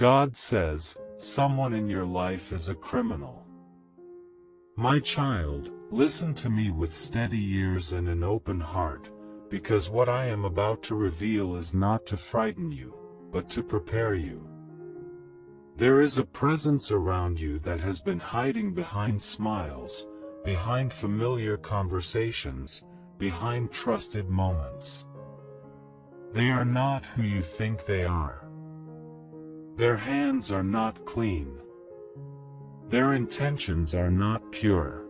God says, someone in your life is a criminal. My child, listen to me with steady ears and an open heart, because what I am about to reveal is not to frighten you, but to prepare you. There is a presence around you that has been hiding behind smiles, behind familiar conversations, behind trusted moments. They are not who you think they are. Their hands are not clean. Their intentions are not pure.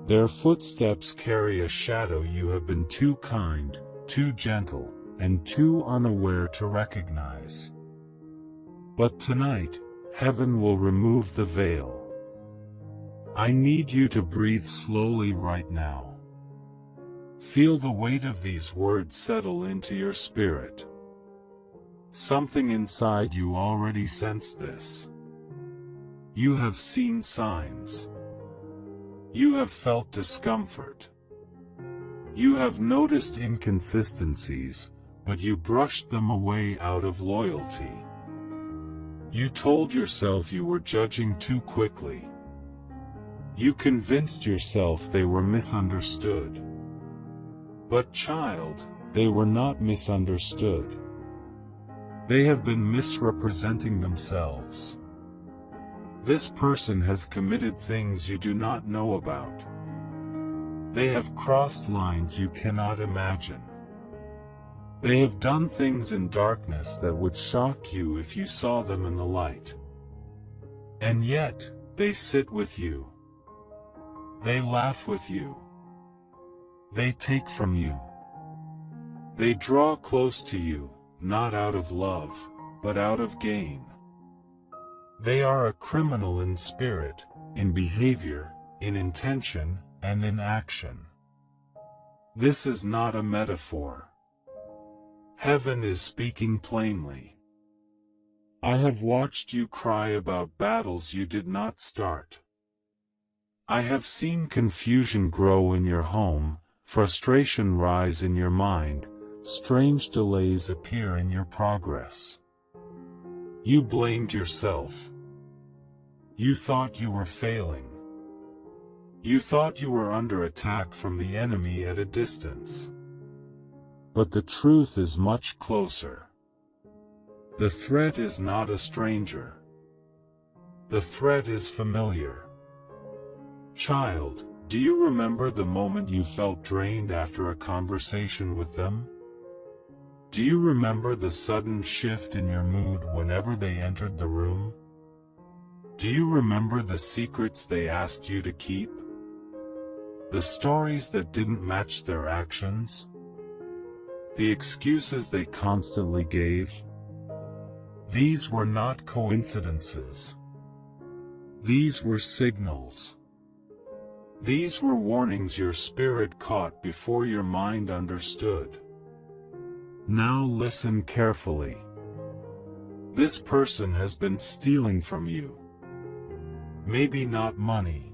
Their footsteps carry a shadow you have been too kind, too gentle, and too unaware to recognize. But tonight, heaven will remove the veil. I need you to breathe slowly right now. Feel the weight of these words settle into your spirit. Something inside you already sensed this. You have seen signs. You have felt discomfort. You have noticed inconsistencies, but you brushed them away out of loyalty. You told yourself you were judging too quickly. You convinced yourself they were misunderstood. But child, they were not misunderstood. They have been misrepresenting themselves. This person has committed things you do not know about. They have crossed lines you cannot imagine. They have done things in darkness that would shock you if you saw them in the light. And yet, they sit with you. They laugh with you. They take from you. They draw close to you, not out of love, but out of gain. They are a criminal in spirit, in behavior, in intention, and in action. This is not a metaphor. Heaven is speaking plainly. I have watched you cry about battles you did not start. I have seen confusion grow in your home, frustration rise in your mind, strange delays appear in your progress. You blamed yourself. You thought you were failing. You thought you were under attack from the enemy at a distance. But the truth is much closer. The threat is not a stranger. The threat is familiar. Child, do you remember the moment you felt drained after a conversation with them? Do you remember the sudden shift in your mood whenever they entered the room? Do you remember the secrets they asked you to keep? The stories that didn't match their actions? The excuses they constantly gave? These were not coincidences. These were signals. These were warnings your spirit caught before your mind understood. Now listen carefully. This person has been stealing from you. Maybe not money.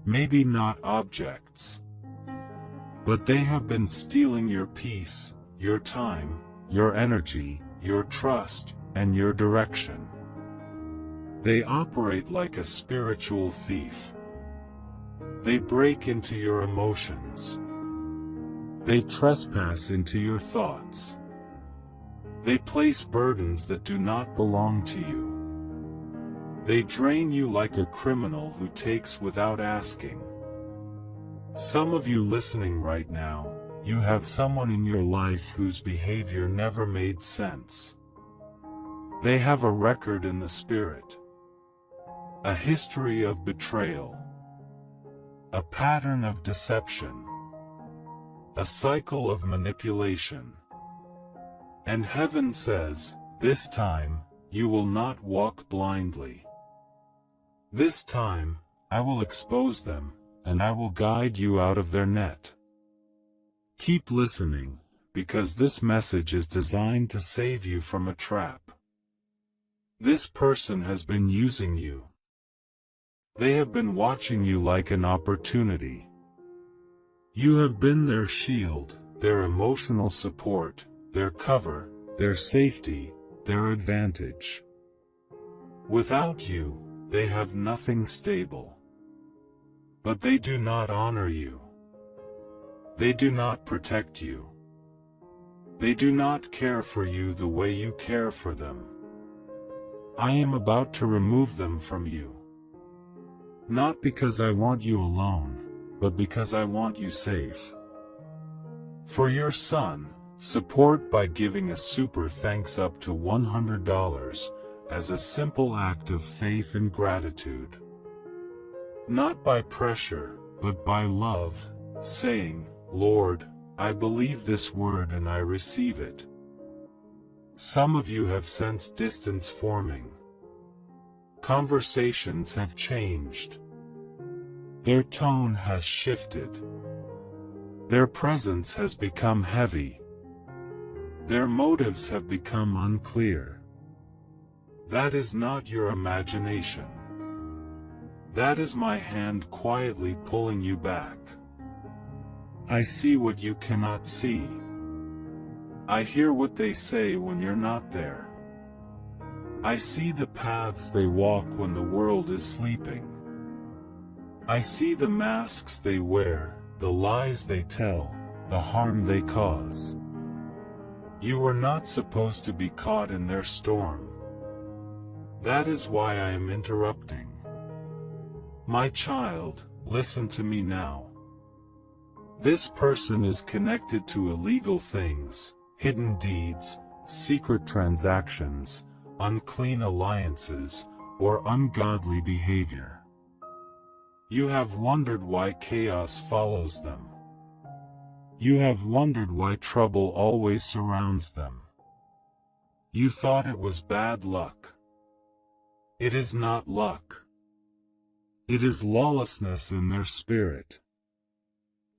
Maybe not objects. But they have been stealing your peace, your time, your energy, your trust, and your direction. They operate like a spiritual thief. They break into your emotions. They trespass into your thoughts. They place burdens that do not belong to you. They drain you like a criminal who takes without asking. Some of you listening right now, you have someone in your life whose behavior never made sense. They have a record in the spirit. A history of betrayal. A pattern of deception. A cycle of manipulation. And heaven says, this time, you will not walk blindly. This time, I will expose them, and I will guide you out of their net. Keep listening, because this message is designed to save you from a trap. This person has been using you. They have been watching you like an opportunity. You have been their shield, their emotional support, their cover, their safety, their advantage. Without you, they have nothing stable. But they do not honor you. They do not protect you. They do not care for you the way you care for them. I am about to remove them from you. Not because I want you alone, but because I want you safe. For your son, support by giving a super thanks up to $100 as a simple act of faith and gratitude. Not by pressure, but by love, saying, Lord, I believe this word and I receive it. Some of you have sensed distance forming. Conversations have changed. Their tone has shifted. Their presence has become heavy. Their motives have become unclear. That is not your imagination. That is my hand quietly pulling you back. I see what you cannot see. I hear what they say when you're not there. I see the paths they walk when the world is sleeping. I see the masks they wear, the lies they tell, the harm they cause. You are not supposed to be caught in their storm. That is why I am interrupting. My child, listen to me now. This person is connected to illegal things, hidden deeds, secret transactions, unclean alliances, or ungodly behavior. You have wondered why chaos follows them. You have wondered why trouble always surrounds them. You thought it was bad luck. It is not luck. It is lawlessness in their spirit.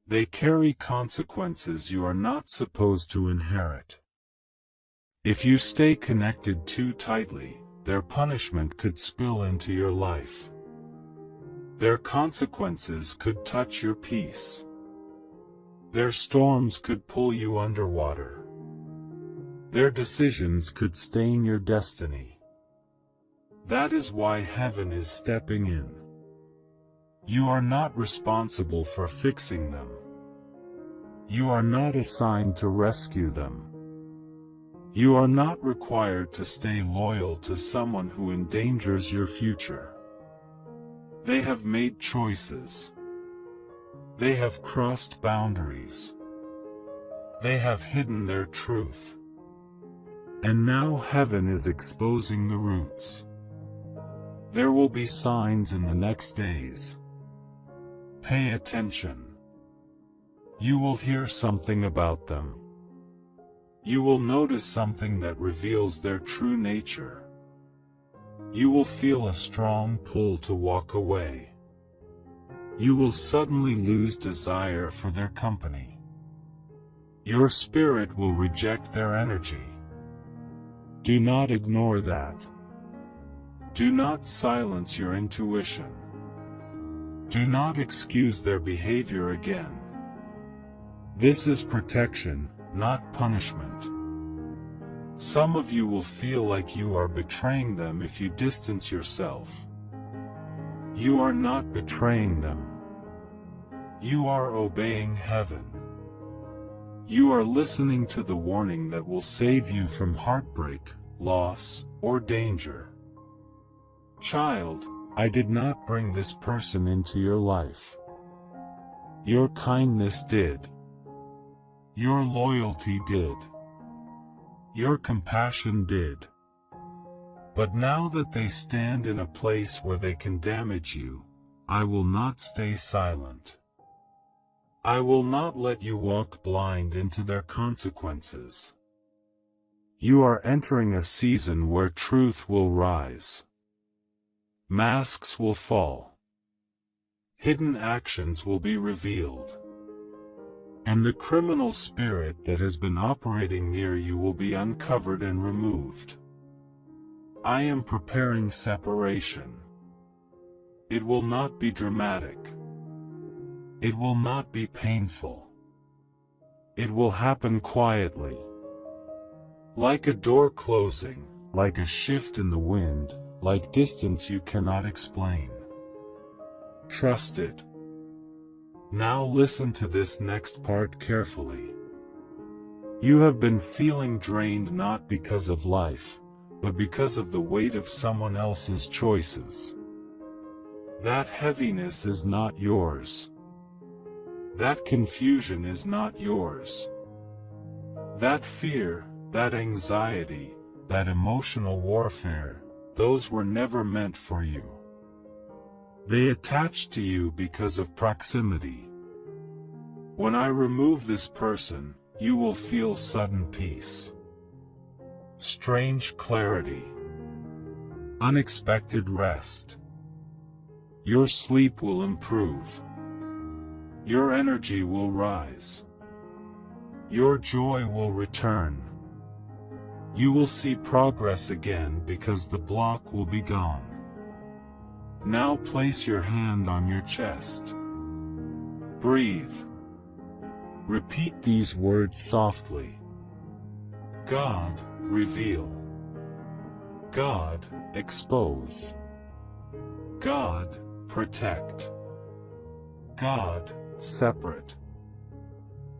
They carry consequences you are not supposed to inherit. If you stay connected too tightly, their punishment could spill into your life. Their consequences could touch your peace. Their storms could pull you underwater. Their decisions could stain your destiny. That is why heaven is stepping in. You are not responsible for fixing them. You are not assigned to rescue them. You are not required to stay loyal to someone who endangers your future. They have made choices. They have crossed boundaries. They have hidden their truth. And now heaven is exposing the roots. There will be signs in the next days. Pay attention. You will hear something about them. You will notice something that reveals their true nature. You will feel a strong pull to walk away. You will suddenly lose desire for their company. Your spirit will reject their energy. Do not ignore that. Do not silence your intuition. Do not excuse their behavior again. This is protection, not punishment. Some of you will feel like you are betraying them if you distance yourself. You are not betraying them. You are obeying heaven. You are listening to the warning that will save you from heartbreak, loss, or danger. Child, I did not bring this person into your life. Your kindness did. Your loyalty did. Your compassion did. But now that they stand in a place where they can damage you, I will not stay silent. I will not let you walk blind into their consequences. You are entering a season where truth will rise. Masks will fall. Hidden actions will be revealed. And the criminal spirit that has been operating near you will be uncovered and removed. I am preparing separation. It will not be dramatic. It will not be painful. It will happen quietly. Like a door closing, like a shift in the wind, like distance you cannot explain. Trust it. Now listen to this next part carefully. You have been feeling drained not because of life, but because of the weight of someone else's choices. That heaviness is not yours. That confusion is not yours. That fear, that anxiety, that emotional warfare, those were never meant for you. They attached to you because of proximity. When I remove this person, you will feel sudden peace, strange clarity, unexpected rest. Your sleep will improve. Your energy will rise. Your joy will return. You will see progress again because the block will be gone. Now place your hand on your chest. Breathe. Repeat these words softly. God, reveal. God, expose. God, protect. God, separate.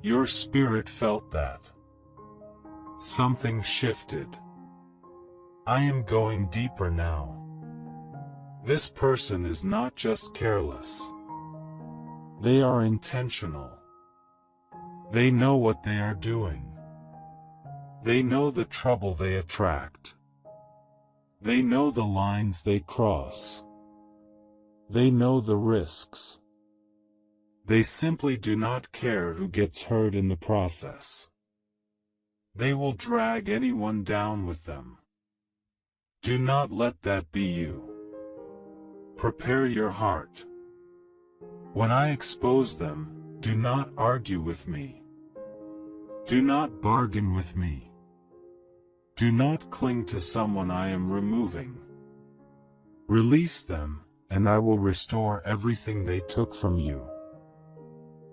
Your spirit felt that. Something shifted. I am going deeper now. This person is not just careless. They are intentional. They know what they are doing. They know the trouble they attract. They know the lines they cross. They know the risks. They simply do not care who gets hurt in the process. They will drag anyone down with them. Do not let that be you. Prepare your heart. When I expose them, do not argue with me. Do not bargain with me. Do not cling to someone I am removing. Release them, and I will restore everything they took from you.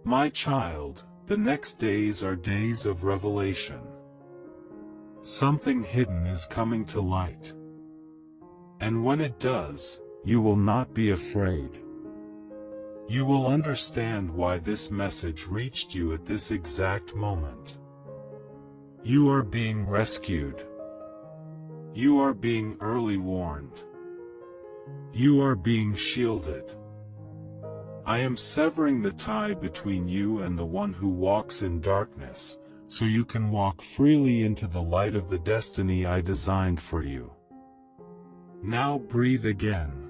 My child, the next days are days of revelation. Something hidden is coming to light. And when it does, you will not be afraid. You will understand why this message reached you at this exact moment. You are being rescued. You are being early warned. You are being shielded. I am severing the tie between you and the one who walks in darkness, so you can walk freely into the light of the destiny I designed for you. Now breathe again.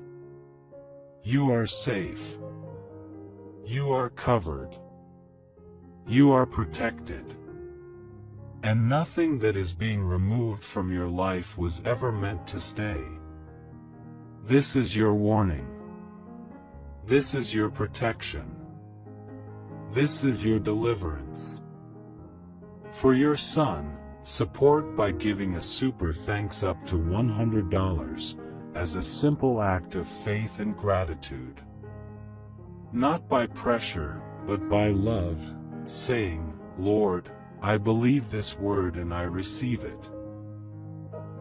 You are safe. You are covered. You are protected. And nothing that is being removed from your life was ever meant to stay. This is your warning. This is your protection. This is your deliverance. For your son, support by giving a super thanks up to $100 as a simple act of faith and gratitude. Not by pressure, but by love, saying, Lord, I believe this word and I receive it.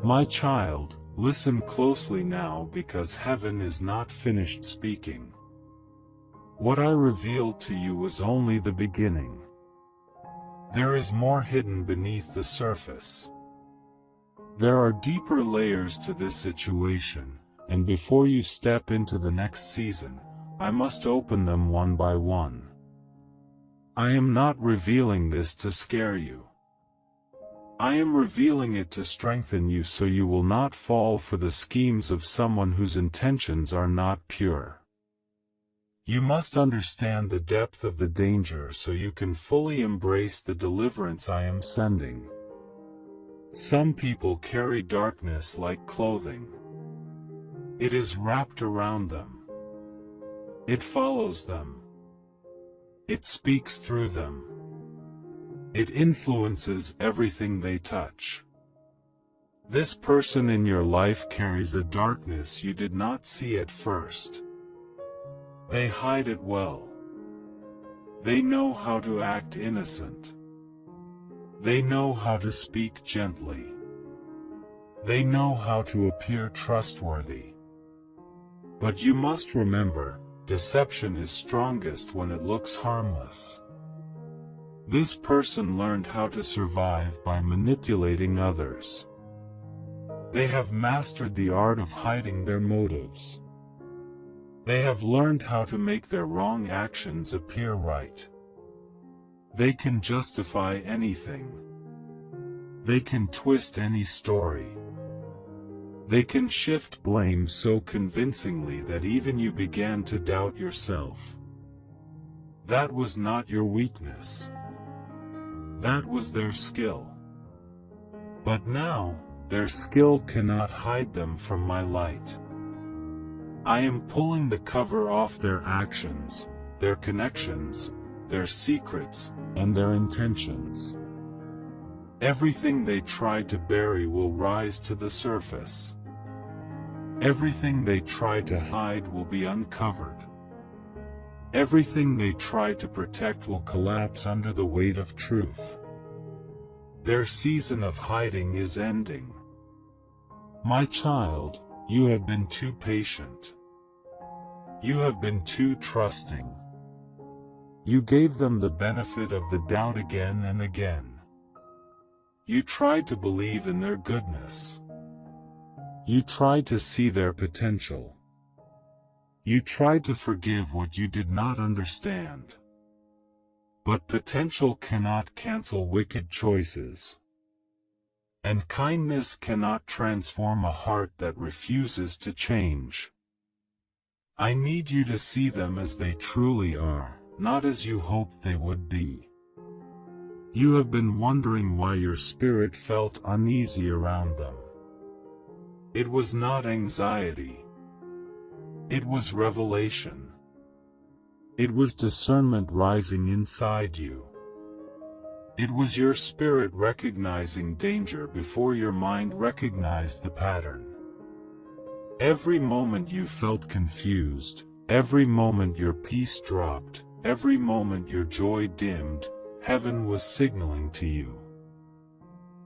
My child, listen closely now because heaven is not finished speaking. What I revealed to you was only the beginning. There is more hidden beneath the surface. There are deeper layers to this situation, and before you step into the next season, I must open them one by one. I am not revealing this to scare you. I am revealing it to strengthen you so you will not fall for the schemes of someone whose intentions are not pure. You must understand the depth of the danger so you can fully embrace the deliverance I am sending. Some people carry darkness like clothing. It is wrapped around them. It follows them. It speaks through them. It influences everything they touch. This person in your life carries a darkness you did not see at first. They hide it well. They know how to act innocent. They know how to speak gently. They know how to appear trustworthy. But you must remember, deception is strongest when it looks harmless. This person learned how to survive by manipulating others. They have mastered the art of hiding their motives. They have learned how to make their wrong actions appear right. They can justify anything. They can twist any story. They can shift blame so convincingly that even you began to doubt yourself. That was not your weakness. That was their skill. But now, their skill cannot hide them from my light. I am pulling the cover off their actions, their connections, their secrets, and their intentions. Everything they try to bury will rise to the surface. Everything they try to hide will be uncovered. Everything they try to protect will collapse under the weight of truth. Their season of hiding is ending. My child, you have been too patient. You have been too trusting. You gave them the benefit of the doubt again and again. You tried to believe in their goodness. You tried to see their potential. You tried to forgive what you did not understand. But potential cannot cancel wicked choices. And kindness cannot transform a heart that refuses to change. I need you to see them as they truly are, not as you hoped they would be. You have been wondering why your spirit felt uneasy around them. It was not anxiety. It was revelation. It was discernment rising inside you. It was your spirit recognizing danger before your mind recognized the pattern. Every moment you felt confused, every moment your peace dropped, every moment your joy dimmed, heaven was signaling to you.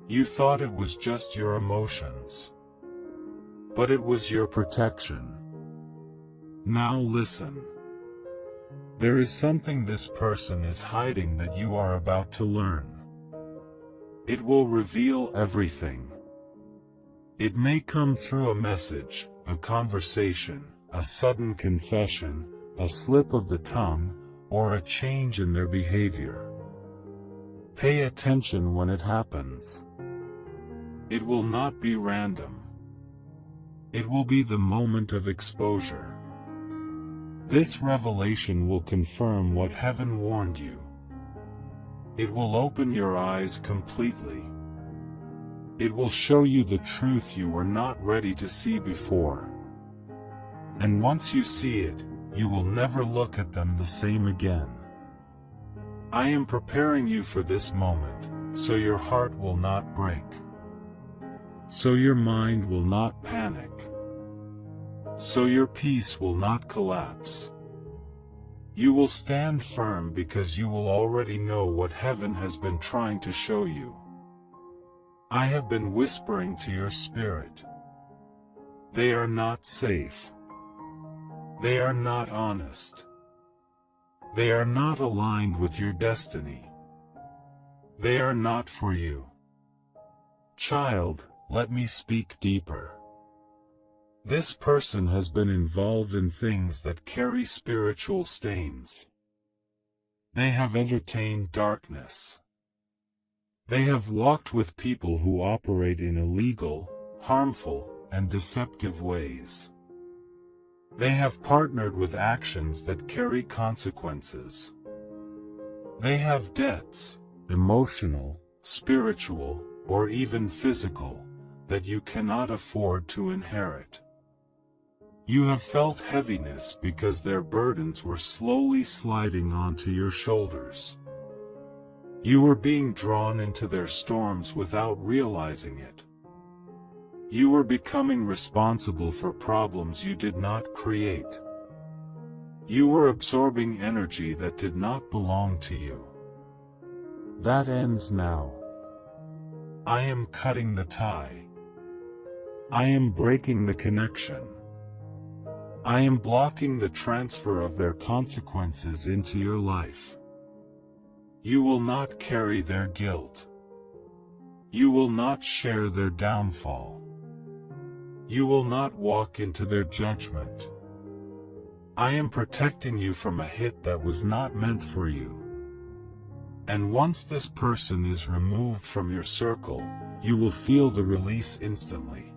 You thought it was just your emotions. But it was your protection. Now listen. There is something this person is hiding that you are about to learn. It will reveal everything. It may come through a message, a conversation, a sudden confession, a slip of the tongue, or a change in their behavior. Pay attention when it happens. It will not be random. It will be the moment of exposure. This revelation will confirm what heaven warned you. It will open your eyes completely. It will show you the truth you were not ready to see before. And once you see it, you will never look at them the same again. I am preparing you for this moment, so your heart will not break. So your mind will not panic. So your peace will not collapse. You will stand firm because you will already know what heaven has been trying to show you. I have been whispering to your spirit. They are not safe. They are not honest. They are not aligned with your destiny. They are not for you. Child, let me speak deeper. This person has been involved in things that carry spiritual stains. They have entertained darkness. They have walked with people who operate in illegal, harmful, and deceptive ways. They have partnered with actions that carry consequences. They have debts, emotional, spiritual, or even physical, that you cannot afford to inherit. You have felt heaviness because their burdens were slowly sliding onto your shoulders. You were being drawn into their storms without realizing it. You were becoming responsible for problems you did not create. You were absorbing energy that did not belong to you. That ends now. I am cutting the tie. I am breaking the connection. I am blocking the transfer of their consequences into your life. You will not carry their guilt. You will not share their downfall. You will not walk into their judgment. I am protecting you from a hit that was not meant for you. And once this person is removed from your circle, you will feel the release instantly.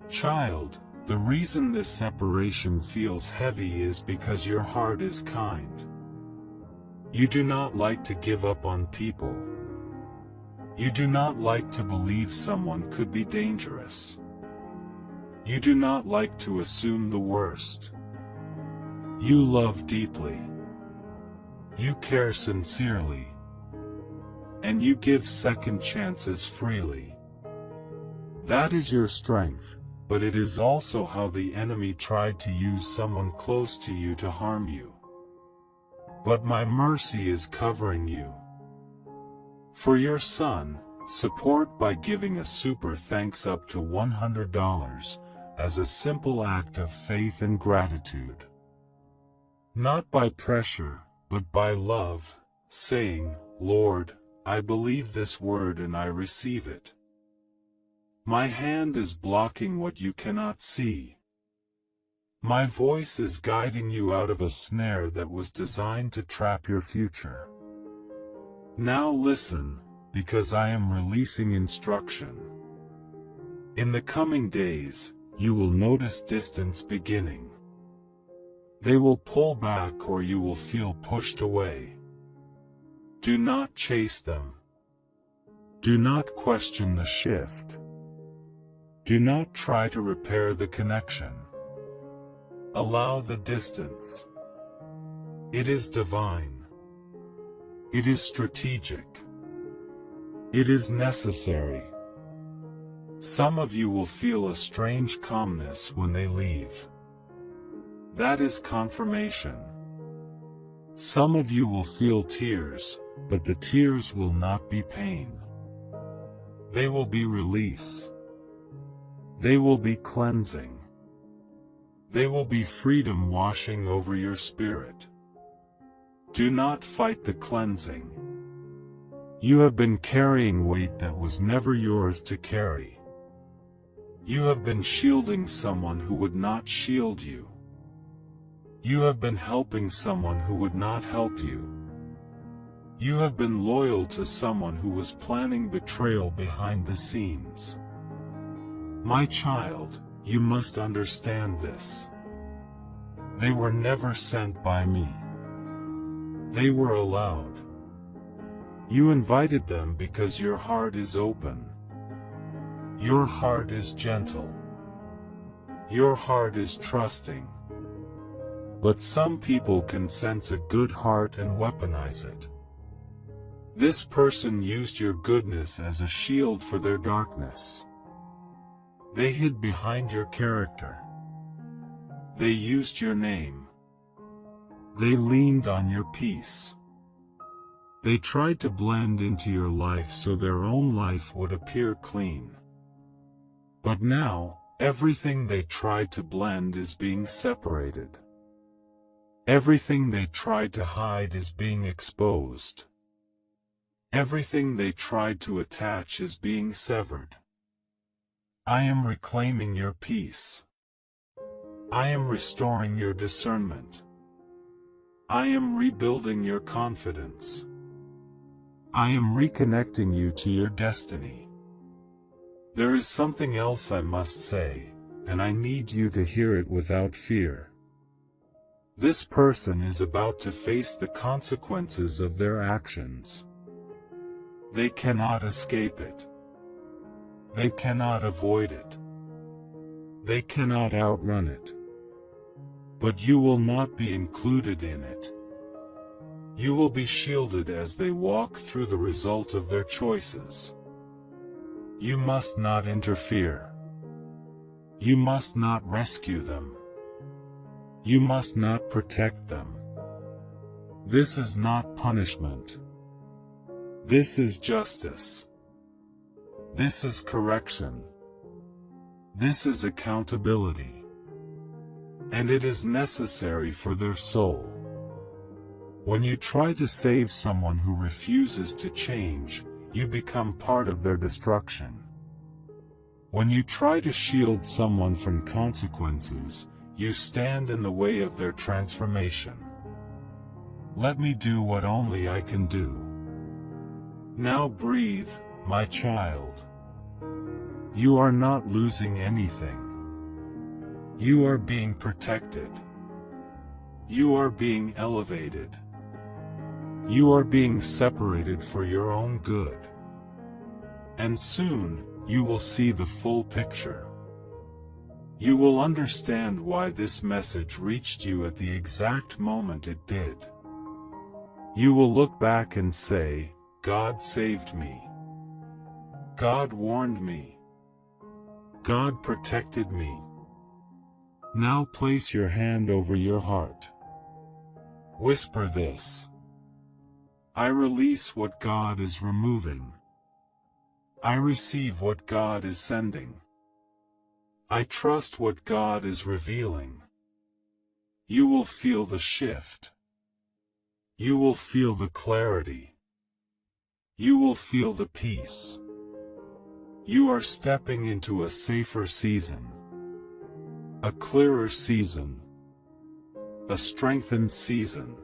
Child, the reason this separation feels heavy is because your heart is kind. You do not like to give up on people. You do not like to believe someone could be dangerous. You do not like to assume the worst. You love deeply. You care sincerely. And you give second chances freely. That is your strength, but it is also how the enemy tried to use someone close to you to harm you. But my mercy is covering you. For your son, support by giving a super thanks up to $100 as a simple act of faith and gratitude. Not by pressure, but by love, saying, Lord, I believe this word and I receive it. My hand is blocking what you cannot see. My voice is guiding you out of a snare that was designed to trap your future. Now listen, because I am releasing instruction. In the coming days, you will notice distance beginning. They will pull back or you will feel pushed away. Do not chase them. Do not question the shift. Do not try to repair the connection. Allow the distance. It is divine. It is strategic. It is necessary. Some of you will feel a strange calmness when they leave. That is confirmation. Some of you will feel tears, but the tears will not be pain. They will be release. They will be cleansing. They will be freedom washing over your spirit. Do not fight the cleansing. You have been carrying weight that was never yours to carry. You have been shielding someone who would not shield you. You have been helping someone who would not help you. You have been loyal to someone who was planning betrayal behind the scenes. My child, you must understand this. They were never sent by me. They were allowed. You invited them because your heart is open. Your heart is gentle. Your heart is trusting. But some people can sense a good heart and weaponize it. This person used your goodness as a shield for their darkness. They hid behind your character. They used your name. They leaned on your peace. They tried to blend into your life so their own life would appear clean. But now, everything they tried to blend is being separated. Everything they tried to hide is being exposed. Everything they tried to attach is being severed. I am reclaiming your peace. I am restoring your discernment. I am rebuilding your confidence. I am reconnecting you to your destiny. There is something else I must say, and I need you to hear it without fear. This person is about to face the consequences of their actions. They cannot escape it. They cannot avoid it. They cannot outrun it. But you will not be included in it. You will be shielded as they walk through the result of their choices. You must not interfere. You must not rescue them. You must not protect them. This is not punishment. This is justice. This is correction. This is accountability. And it is necessary for their soul. When you try to save someone who refuses to change, you become part of their destruction. When you try to shield someone from consequences, you stand in the way of their transformation. Let me do what only I can do. Now breathe, my child. You are not losing anything. You are being protected. You are being elevated. You are being separated for your own good. And soon, you will see the full picture. You will understand why this message reached you at the exact moment it did. You will look back and say, God saved me. God warned me. God protected me. Now place your hand over your heart. Whisper this. I release what God is removing. I receive what God is sending. I trust what God is revealing. You will feel the shift. You will feel the clarity. You will feel the peace. You are stepping into a safer season. A clearer season. A strengthened season.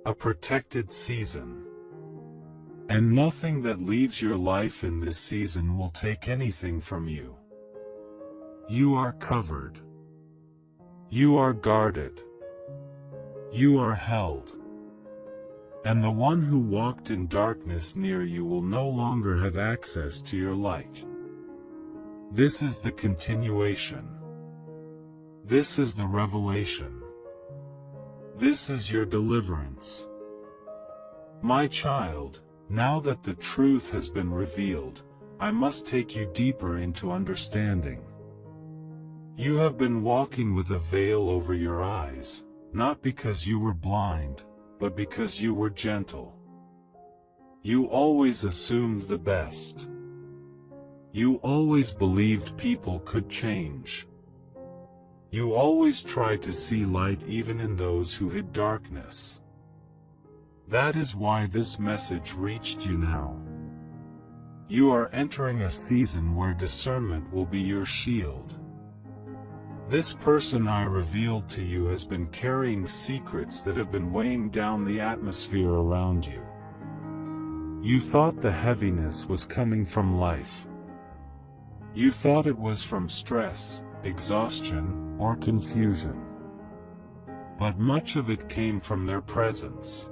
A protected season. And nothing that leaves your life in this season will take anything from you. You are covered. You are guarded. You are held. And the one who walked in darkness near you will no longer have access to your light. This is the continuation. This is the revelation. This is your deliverance. My child, now that the truth has been revealed, I must take you deeper into understanding. You have been walking with a veil over your eyes, not because you were blind, but because you were gentle. You always assumed the best. You always believed people could change. You always tried to see light even in those who hid darkness. That is why this message reached you now. You are entering a season where discernment will be your shield. This person I revealed to you has been carrying secrets that have been weighing down the atmosphere around you. You thought the heaviness was coming from life. You thought it was from stress, exhaustion, or confusion. But much of it came from their presence.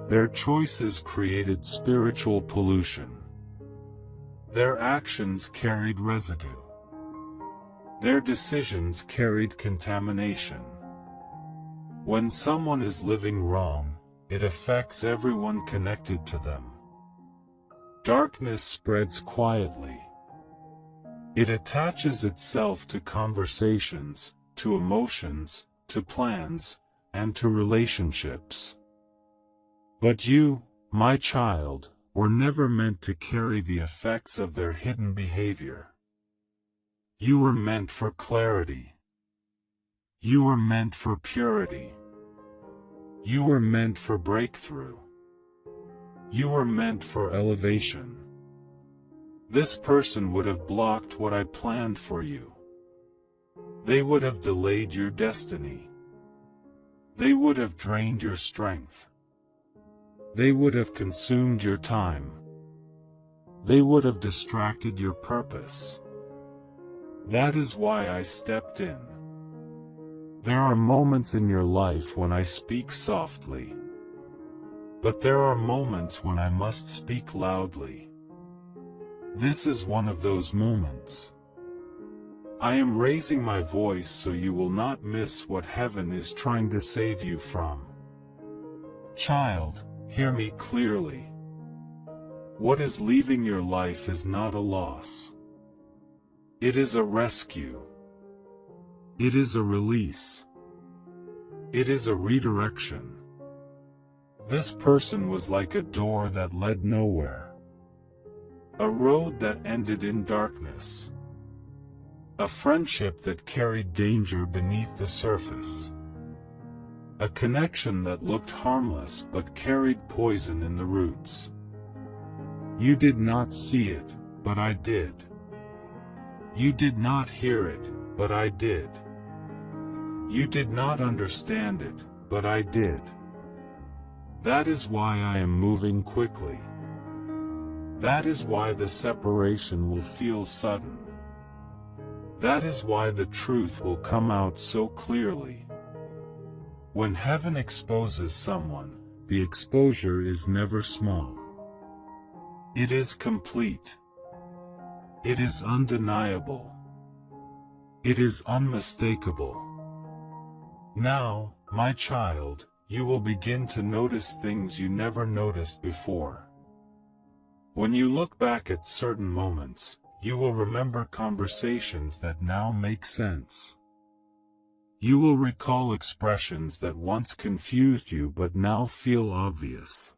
Their choices created spiritual pollution. Their actions carried residue. Their decisions carried contamination. When someone is living wrong, it affects everyone connected to them. Darkness spreads quietly. It attaches itself to conversations, to emotions, to plans, and to relationships. But you, my child, were never meant to carry the effects of their hidden behavior. You were meant for clarity. You were meant for purity. You were meant for breakthrough. You were meant for elevation. This person would have blocked what I planned for you. They would have delayed your destiny. They would have drained your strength. They would have consumed your time. They would have distracted your purpose. That is why I stepped in. There are moments in your life when I speak softly. But there are moments when I must speak loudly. This is one of those moments. I am raising my voice so you will not miss what heaven is trying to save you from. Child, hear me clearly. What is leaving your life is not a loss. It is a rescue. It is a release. It is a redirection. This person was like a door that led nowhere. A road that ended in darkness. A friendship that carried danger beneath the surface. A connection that looked harmless but carried poison in the roots. You did not see it, but I did. You did not hear it, but I did. You did not understand it, but I did. That is why I am moving quickly. That is why the separation will feel sudden. That is why the truth will come out so clearly. When heaven exposes someone, the exposure is never small. It is complete. It is undeniable. It is unmistakable. Now, my child, you will begin to notice things you never noticed before. When you look back at certain moments, you will remember conversations that now make sense. You will recall expressions that once confused you but now feel obvious.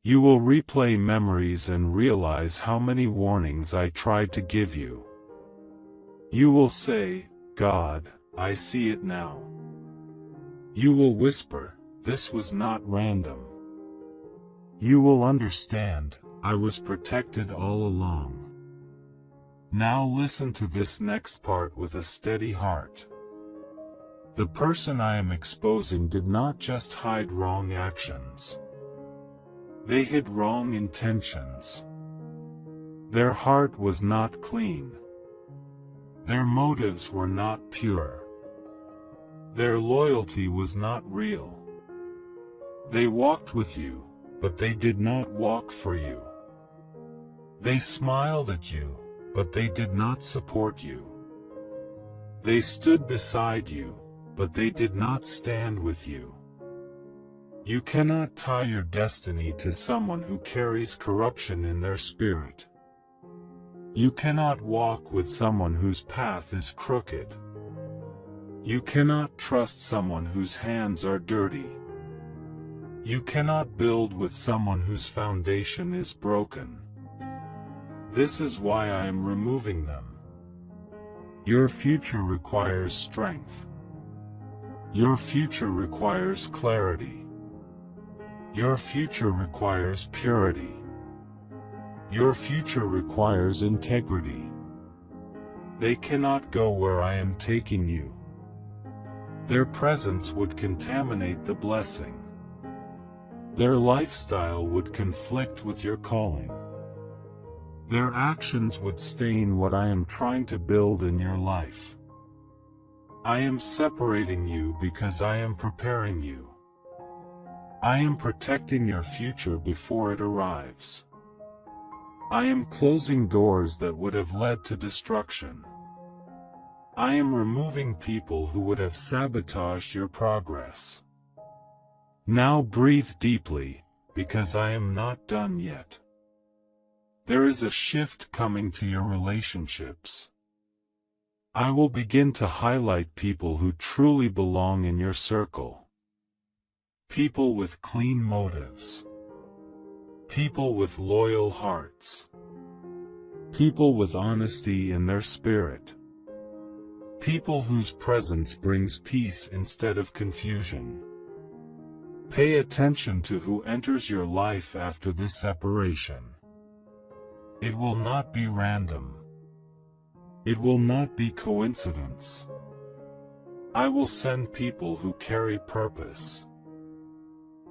You will replay memories and realize how many warnings I tried to give you. You will say, God, I see it now. You will whisper, this was not random. You will understand, I was protected all along. Now listen to this next part with a steady heart. The person I am exposing did not just hide wrong actions. They hid wrong intentions. Their heart was not clean. Their motives were not pure. Their loyalty was not real. They walked with you, but they did not walk for you. They smiled at you, but they did not support you. They stood beside you, but they did not stand with you. You cannot tie your destiny to someone who carries corruption in their spirit. You cannot walk with someone whose path is crooked. You cannot trust someone whose hands are dirty. You cannot build with someone whose foundation is broken. This is why I am removing them. Your future requires strength. Your future requires clarity. Your future requires purity. Your future requires integrity. They cannot go where I am taking you. Their presence would contaminate the blessing. Their lifestyle would conflict with your calling. Their actions would stain what I am trying to build in your life. I am separating you because I am preparing you. I am protecting your future before it arrives. I am closing doors that would have led to destruction. I am removing people who would have sabotaged your progress. Now breathe deeply, because I am not done yet. There is a shift coming to your relationships. I will begin to highlight people who truly belong in your circle. People with clean motives. People with loyal hearts. People with honesty in their spirit. People whose presence brings peace instead of confusion. Pay attention to who enters your life after this separation. It will not be random. It will not be coincidence. I will send people who carry purpose.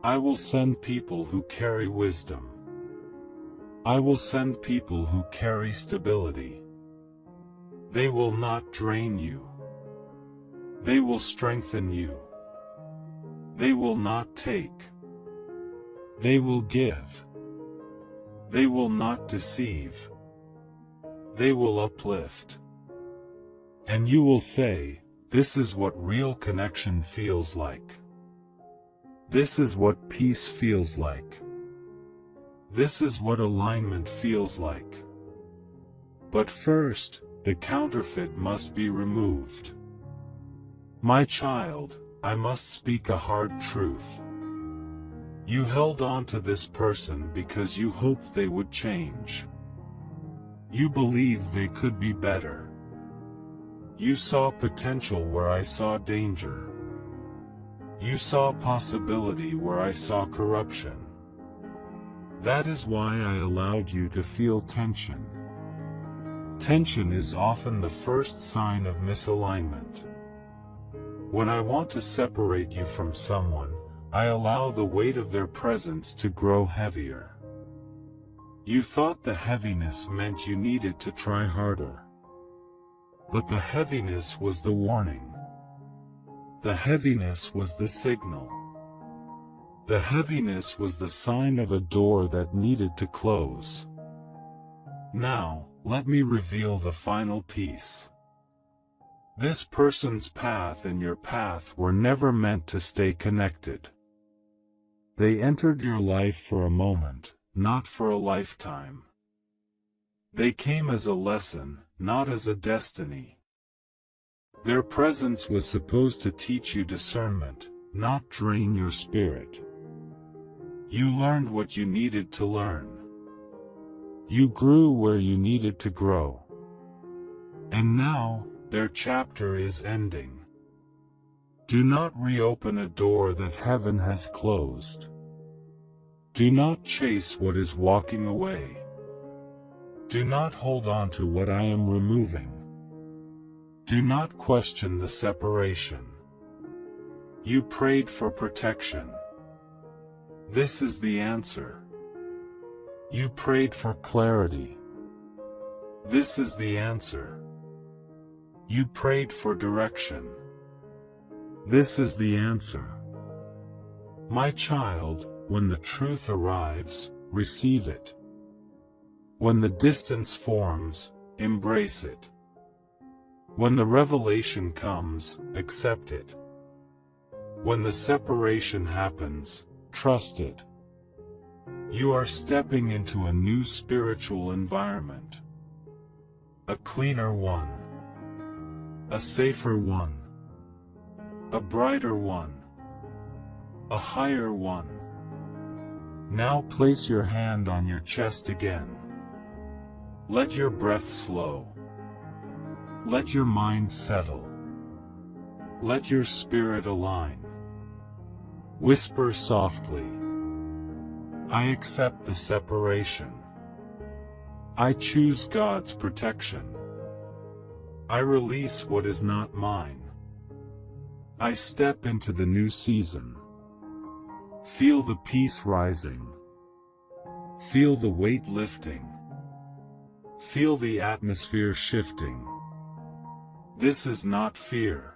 I will send people who carry wisdom. I will send people who carry stability. They will not drain you. They will strengthen you. They will not take. They will give. They will not deceive. They will uplift. And you will say, this is what real connection feels like. This is what peace feels like. This is what alignment feels like. But first, the counterfeit must be removed. My child, I must speak a hard truth. You held on to this person because you hoped they would change. You believed they could be better. You saw potential where I saw danger. You saw possibility where I saw corruption. That is why I allowed you to feel tension. Tension is often the first sign of misalignment. When I want to separate you from someone, I allow the weight of their presence to grow heavier. You thought the heaviness meant you needed to try harder. But the heaviness was the warning. The heaviness was the signal. The heaviness was the sign of a door that needed to close. Now, let me reveal the final piece. This person's path and your path were never meant to stay connected. They entered your life for a moment, not for a lifetime. They came as a lesson, not as a destiny. Their presence was supposed to teach you discernment, not drain your spirit. You learned what you needed to learn. You grew where you needed to grow. And now, their chapter is ending. Do not reopen a door that heaven has closed. Do not chase what is walking away. Do not hold on to what I am removing. Do not question the separation. You prayed for protection. This is the answer. You prayed for clarity. This is the answer. You prayed for direction. This is the answer. My child, when the truth arrives, receive it. When the distance forms, embrace it. When the revelation comes, accept it. When the separation happens, trust it. You are stepping into a new spiritual environment. A cleaner one. A safer one. A brighter one. A higher one. Now place your hand on your chest again. Let your breath slow. Let your mind settle. Let your spirit align. Whisper softly. I accept the separation. I choose God's protection. I release what is not mine. I step into the new season. Feel the peace rising. Feel the weight lifting. Feel the atmosphere shifting. This is not fear.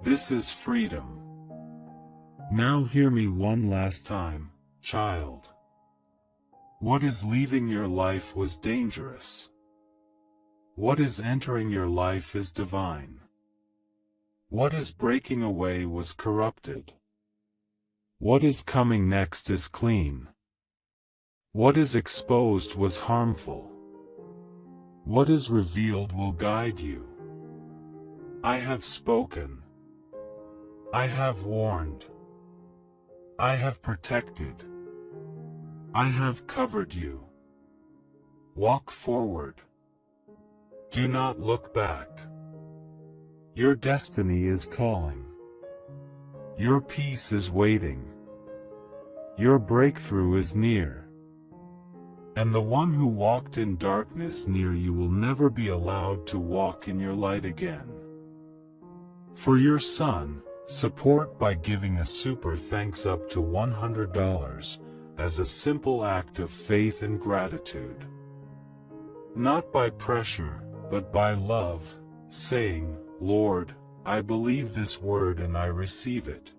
This is freedom. Now hear me one last time, child. What is leaving your life was dangerous. What is entering your life is divine. What is breaking away was corrupted. What is coming next is clean. What is exposed was harmful. What is revealed will guide you. I have spoken. I have warned. I have protected. I have covered you. Walk forward. Do not look back. Your destiny is calling. Your peace is waiting. Your breakthrough is near. And the one who walked in darkness near you will never be allowed to walk in your light again. For your son, support by giving a super thanks up to $100 as a simple act of faith and gratitude. Not by pressure, but by love, saying, Lord, I believe this word and I receive it.